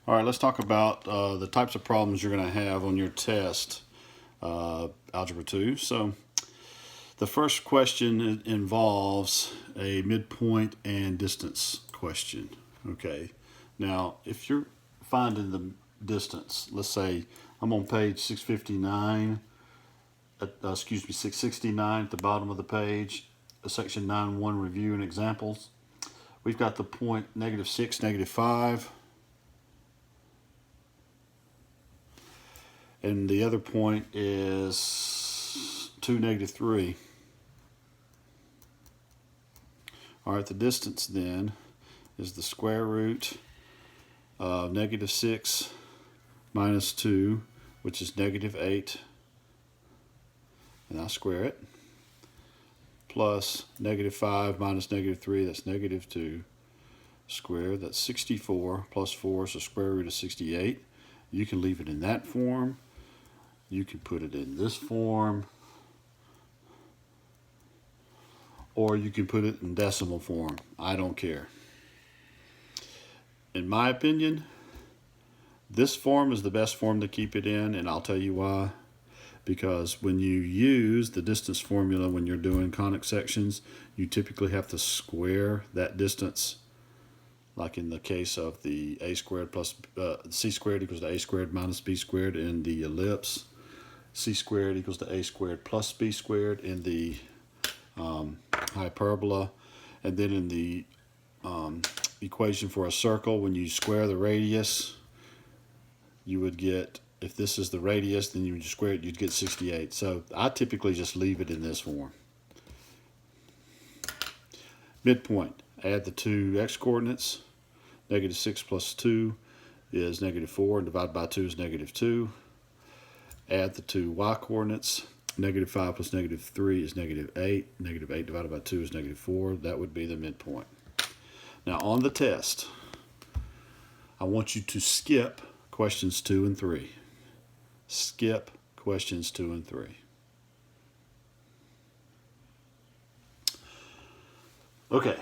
All right, let's talk about the types of problems you're going to have on your test, Algebra 2. So the first question involves a midpoint and distance question. Okay, now if you're finding the distance, let's say I'm on page 659, 669 at the bottom of the page, section 9.1, review and examples. We've got the point -6, -5. And the other point is 2, -3. All right, the distance then is the square root of -6 minus 2, which is -8, and I square it, plus -5 minus -3, that's -2 squared, that's 64, plus 4 is the square root of 68. You can leave it in that form. You can put it in this form, or you can put it in decimal form. I don't care. In my opinion, this form is the best form to keep it in, and I'll tell you why. Because when you use the distance formula when you're doing conic sections, you typically have to square that distance. Like in the case of the a squared plus c squared equals to a squared minus b squared in the ellipse. C squared equals to a squared plus b squared in the hyperbola. And then in the equation for a circle, when you square the radius, you would get, if this is the radius, then you would just square it, you'd get 68. So I typically just leave it in this form. Midpoint, add the two x coordinates. -6 plus 2 is -4, and divided by 2 is -2. Add the two y coordinates. -5 plus -3 is -8. -8 divided by 2 is -4. That would be the midpoint. Now on the test, I want you to skip questions 2 and 3. Skip questions 2 and 3. Okay,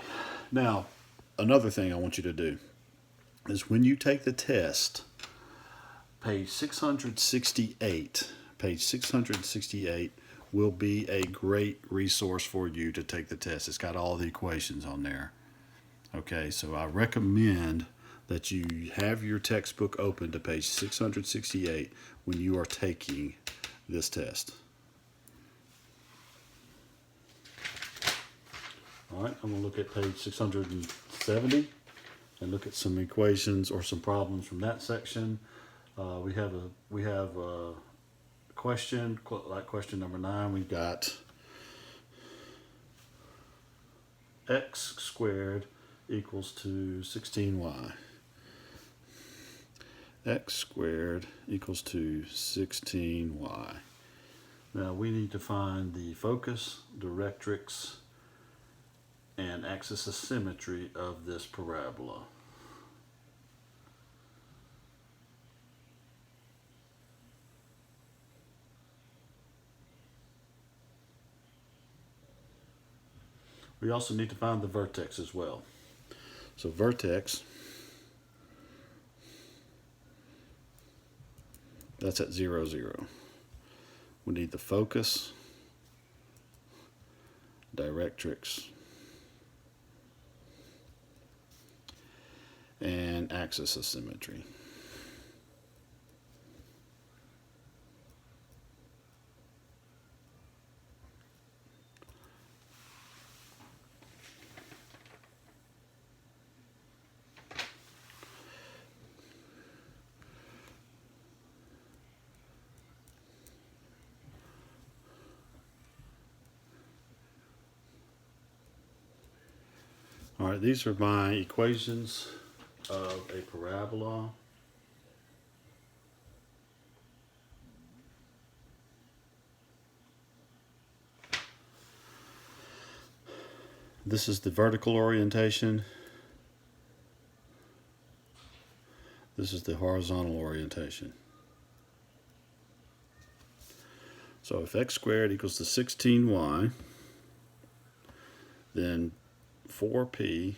now another thing I want you to do is when you take the test, page 668 will be a great resource for you to take the test. It's got all the equations on there. Okay, so I recommend that you have your textbook open to page 668 when you are taking this test. All right, I'm going to look at page 670 and look at some equations or some problems from that section. We have a question, like question number 9. We've got x squared equals to 16y. X squared equals to 16y. Now we need to find the focus, directrix, and axis of symmetry of this parabola. We also need to find the vertex as well. So vertex, that's at 0, 0. We need the focus, directrix, and axis of symmetry. All right, these are my equations of a parabola. This is the vertical orientation. This is the horizontal orientation. So if x squared equals to 16y, then 4p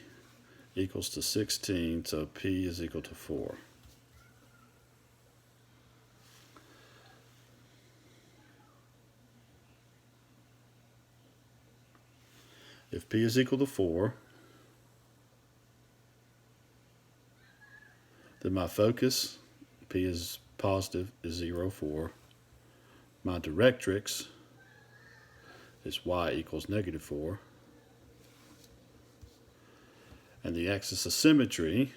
equals to 16, so p is equal to 4. if p is equal to 4, then my focus, p is positive, is 0, 4. My directrix is y equals negative 4. And the axis of symmetry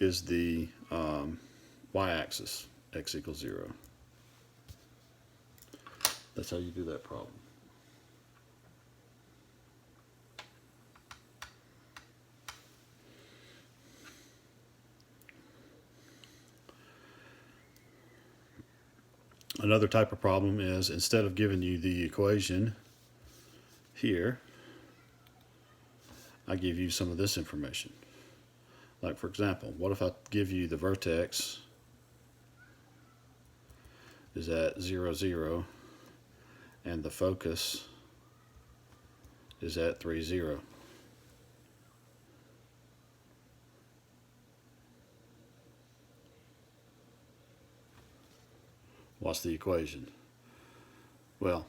is the y-axis, x equals 0. That's how you do that problem. Another type of problem is, instead of giving you the equation here, I give you some of this information. Like, for example, what if I give you the vertex is at 0, 0, and the focus is at 3, 0. What's the equation? Well,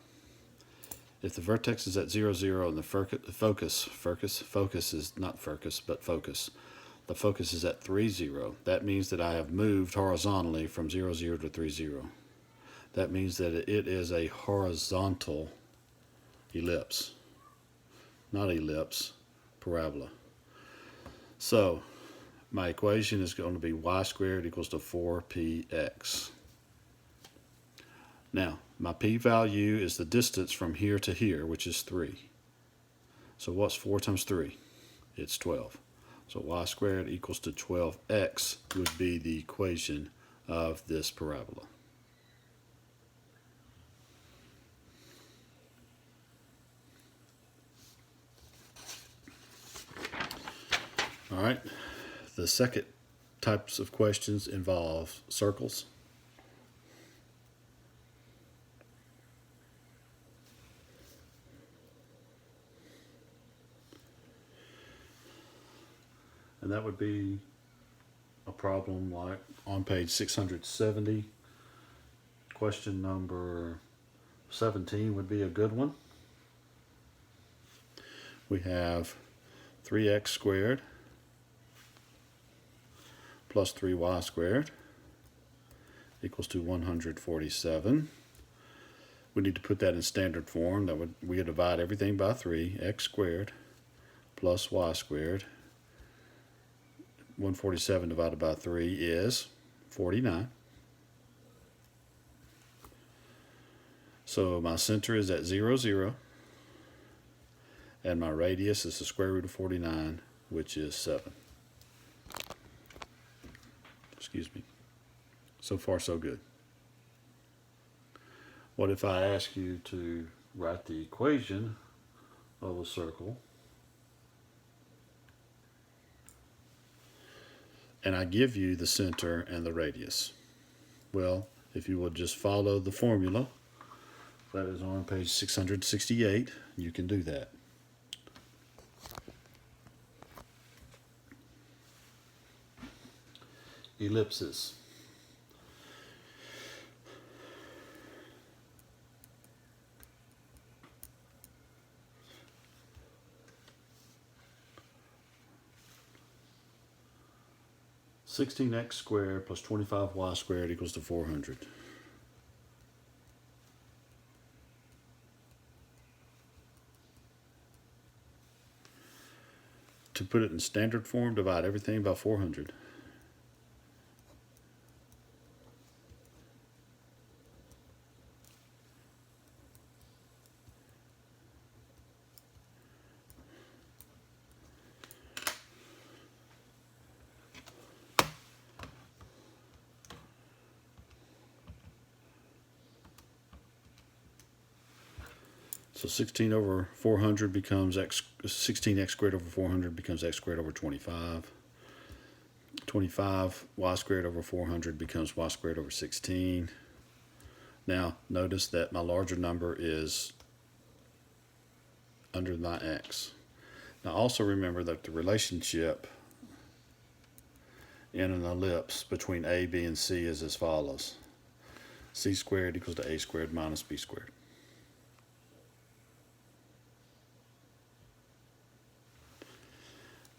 if the vertex is at 0, 0 and the focus is not focus, but focus. The focus is at 3, 0. That means that I have moved horizontally from 0, 0 to 3, 0. That means that it is a horizontal ellipse. Not ellipse, parabola. So my equation is going to be y squared equals to 4px. Now, my p-value is the distance from here to here, which is 3. So what's 4 times 3? It's 12. So y squared equals to 12x would be the equation of this parabola. All right, the second types of questions involve circles. And that would be a problem like on page 670. Question number 17 would be a good one. We have 3x squared plus 3y squared equals to 147. We need to put that in standard form. That would, we would divide everything by 3, x squared plus y squared. 147 divided by 3 is 49. So my center is at 0, 0. And my radius is the square root of 49, which is 7. Excuse me. So far, so good. What if I ask you to write the equation of a circle, and I give you the center and the radius? Well, if you would just follow the formula that is on page 668, you can do that. Ellipses. (16x squared plus 25y squared equals to 400). To put it in standard form, divide everything by 400. So 16 over 400 becomes 16x squared over 400 becomes x squared over 25. 25 y squared over 400 becomes y squared over 16. Now notice that my larger number is under my x. Now also remember that the relationship in an ellipse between A, B, and C is as follows. c squared equals to a squared minus b squared.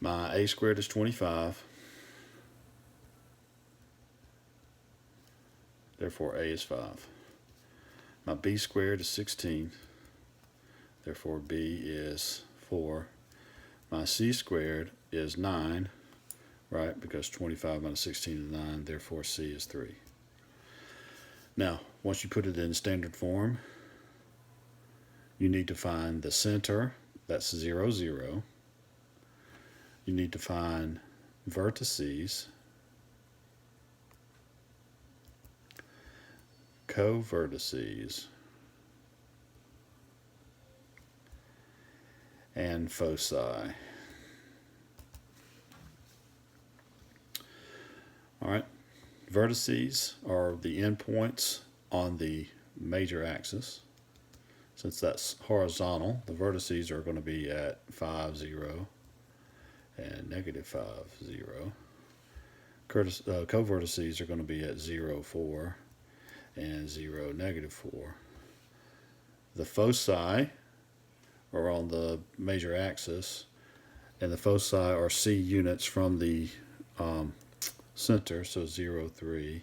My a squared is 25. Therefore, a is 5. My b squared is 16. Therefore, b is 4. My c squared is 9, right? Because 25 minus 16 is 9. Therefore, c is 3. Now, once you put it in standard form, you need to find the center. That's 0, 0. You need to find vertices, co-vertices, and foci. All right, vertices are the endpoints on the major axis. Since that's horizontal, the vertices are going to be at 5, 0, and negative 5, 0. Co-vertices are going to be at 0, 4, and 0, negative 4. The foci are on the major axis, and the foci are c units from the center, so 0, 3,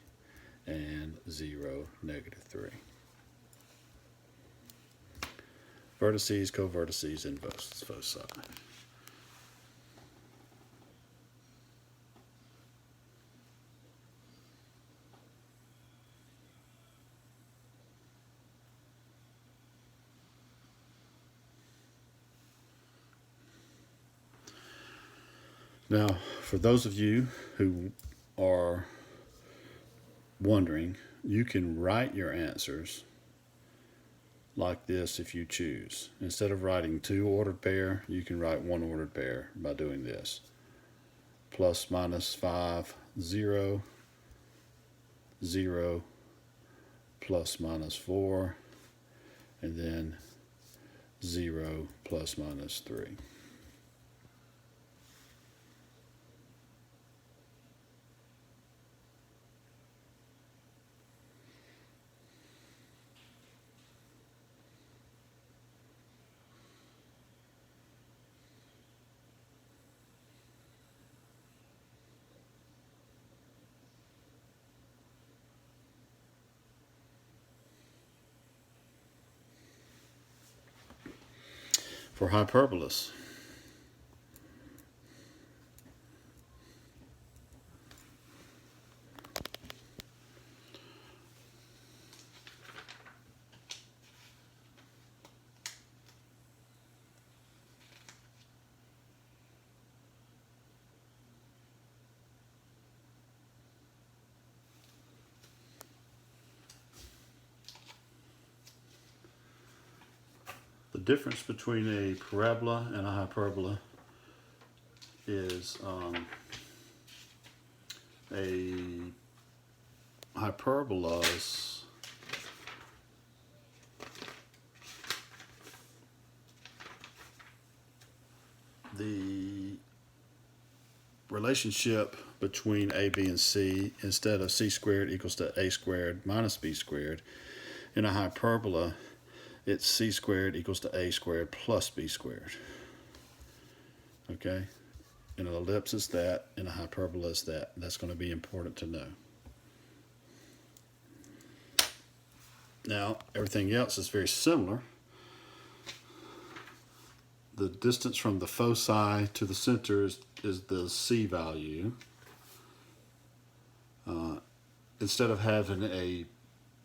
and 0, negative 3. Vertices, co-vertices, and foci. Now, for those of you who are wondering, you can write your answers like this if you choose. Instead of writing 2 ordered pair, you can write 1 ordered pair by doing this. Plus minus 5, 0, 0, plus minus 4, and then 0 plus minus 3. For hyperbolas, the difference between a parabola and a hyperbola is a hyperbola's the relationship between a, b, and c, instead of c squared equals to a squared minus b squared, in a hyperbola it's c squared equals to a squared plus b squared. Okay? In an ellipse is that, in a hyperbola is that. That's going to be important to know. Now, everything else is very similar. The distance from the foci to the center is the c value. Instead of having a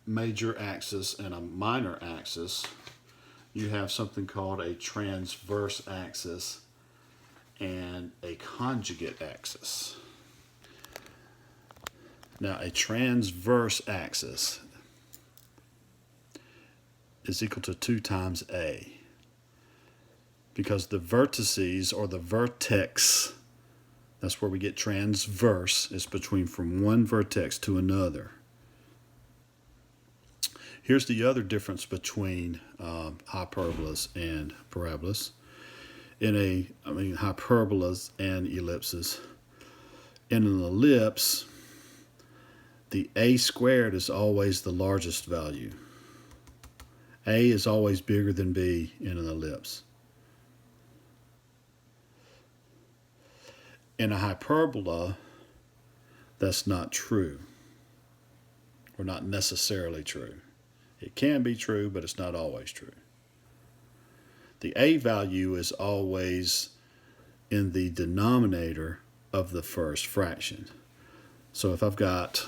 major axis and a minor axis, you have something called a transverse axis and a conjugate axis. Now, a transverse axis is equal to 2 times a, because the vertices, or the vertex, that's where we get transverse, is between from one vertex to another. Here's the other difference between hyperbolas and parabolas. Hyperbolas and ellipses. In an ellipse, the a squared is always the largest value. A is always bigger than b in an ellipse. In a hyperbola, that's not true, or not necessarily true. It can be true, but it's not always true. The a value is always in the denominator of the first fraction. So if I've got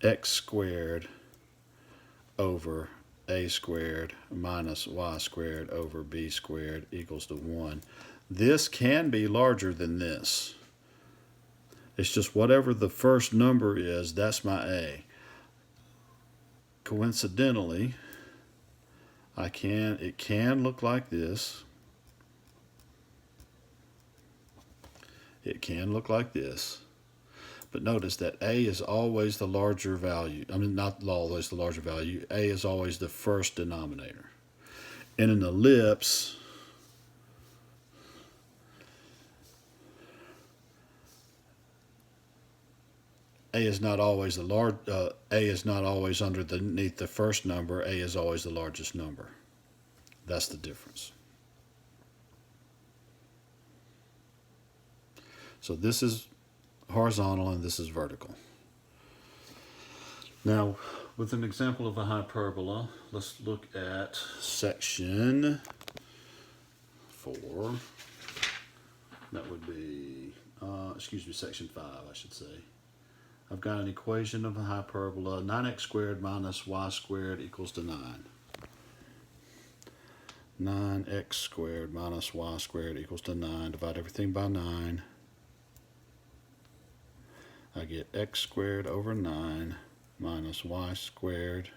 x squared over a squared minus y squared over b squared equals to 1, this can be larger than this. It's just whatever the first number is, that's my a. Coincidentally, it can look like this. It can look like this. But notice that a is always the larger value. I mean, not always the larger value. A is always the first denominator. In an ellipse, a is not always underneath the first number. A is always the largest number. That's the difference. So this is horizontal and this is vertical. Now, with an example of a hyperbola, let's look at section 4. That would be, section 5, I should say. I've got an equation of a hyperbola, 9x squared minus y squared equals to 9. 9x squared minus y squared equals to 9. Divide everything by 9. I get x squared over 9 minus y squared.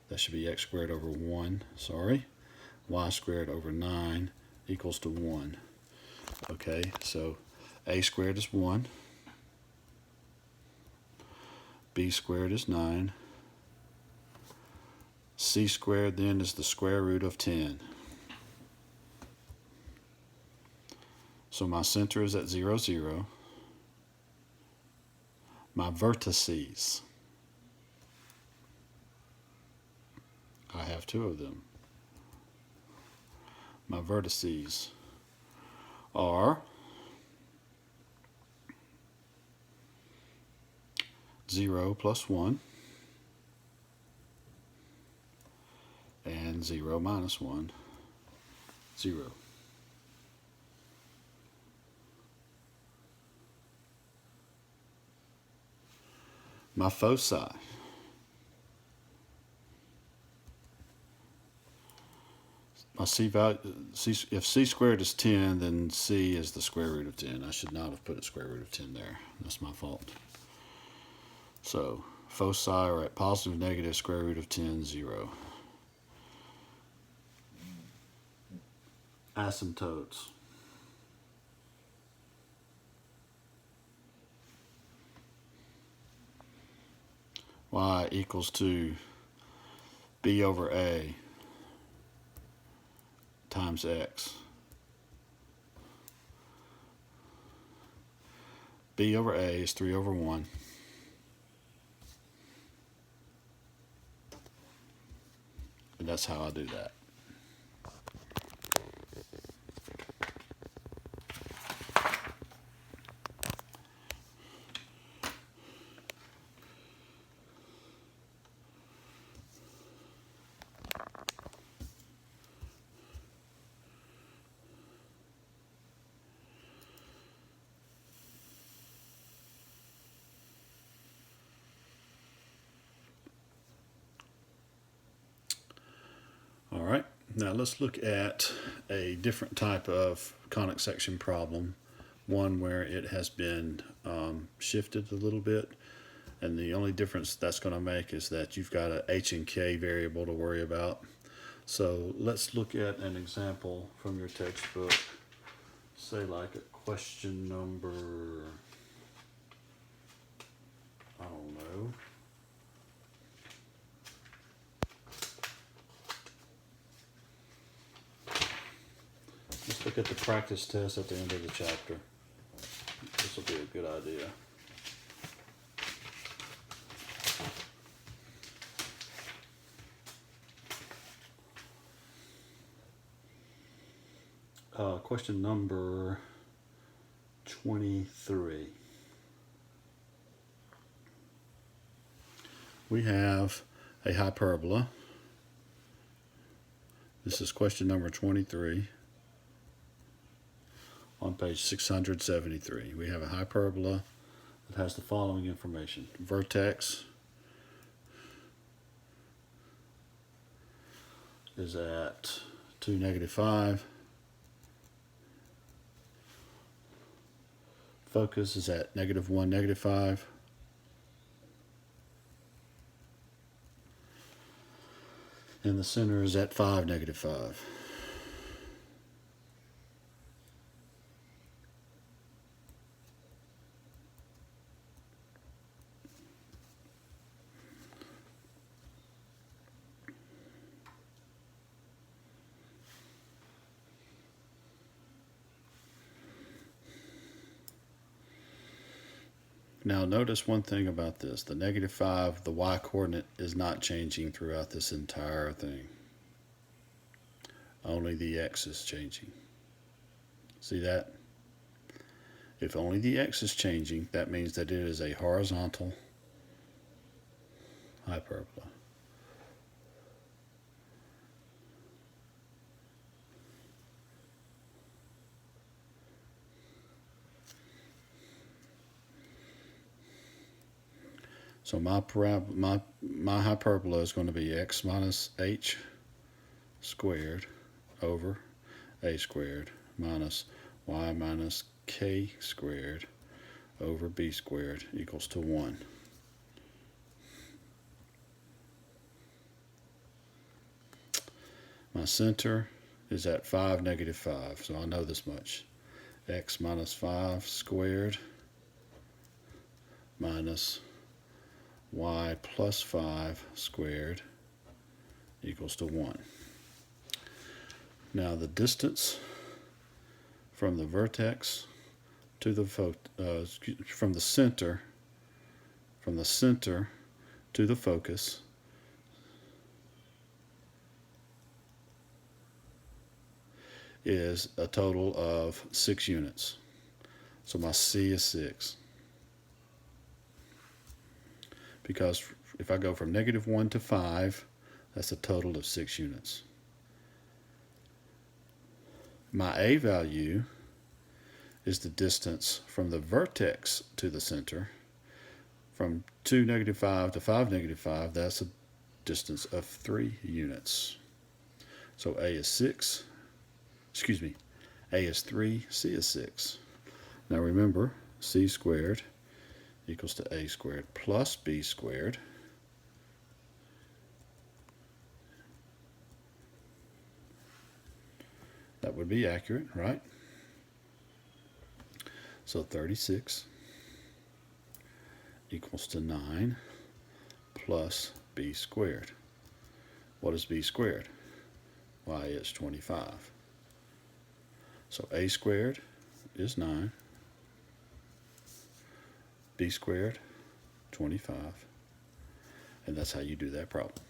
That should be x squared over 1, sorry. Y squared over 9 equals to 1. Okay, so a squared is 1. B squared is 9. C squared then is the square root of 10. So my center is at 0, 0. My vertices, I have 2 of them. My vertices are 0 plus 1 and 0 minus 1, 0. My foci, my c value, if c squared is 10, then c is the square root of 10. I should not have put a square root of 10 there. That's my fault. So foci are at positive, negative, square root of 10, 0. Asymptotes. Y equals to b over a times x. B over a is 3 over 1. And that's how I do that. All right, now let's look at a different type of conic section problem, one where it has been shifted a little bit, and the only difference that's going to make is that you've got a h and k variable to worry about. So let's look at an example from your textbook, say like a question number, I don't know, let's look at the practice test at the end of the chapter. This will be a good idea. question number 23. We have a hyperbola. This is question number 23 on page 673. We have a hyperbola that has the following information. Vertex is at 2, -5. Focus is at -1, -5. And the center is at 5, -5. Now notice one thing about this. The -5, the y-coordinate is not changing throughout this entire thing. Only the x is changing. See that? If only the x is changing, that means that it is a horizontal hyperbola. So my hyperbola is going to be x minus h squared over a squared minus y minus k squared over b squared equals to 1. My center is at 5, -5, so I know this much. X minus 5 squared minus y plus 5 squared equals to 1. Now the distance from the vertex to the from the center to the focus is a total of 6 units. So my C is 6. Because if I go from -1 to 5, that's a total of 6 units. My A value is the distance from the vertex to the center. From 2, -5 to 5, -5, that's a distance of 3 units. So A is 6. Excuse me. A is 3, C is 6. Now remember, C squared equals to a squared plus b squared. That would be accurate, right? So 36 equals to 9 plus b squared. What is b squared? Why, it's 25. So a squared is 9. B squared, 25, and that's how you do that problem.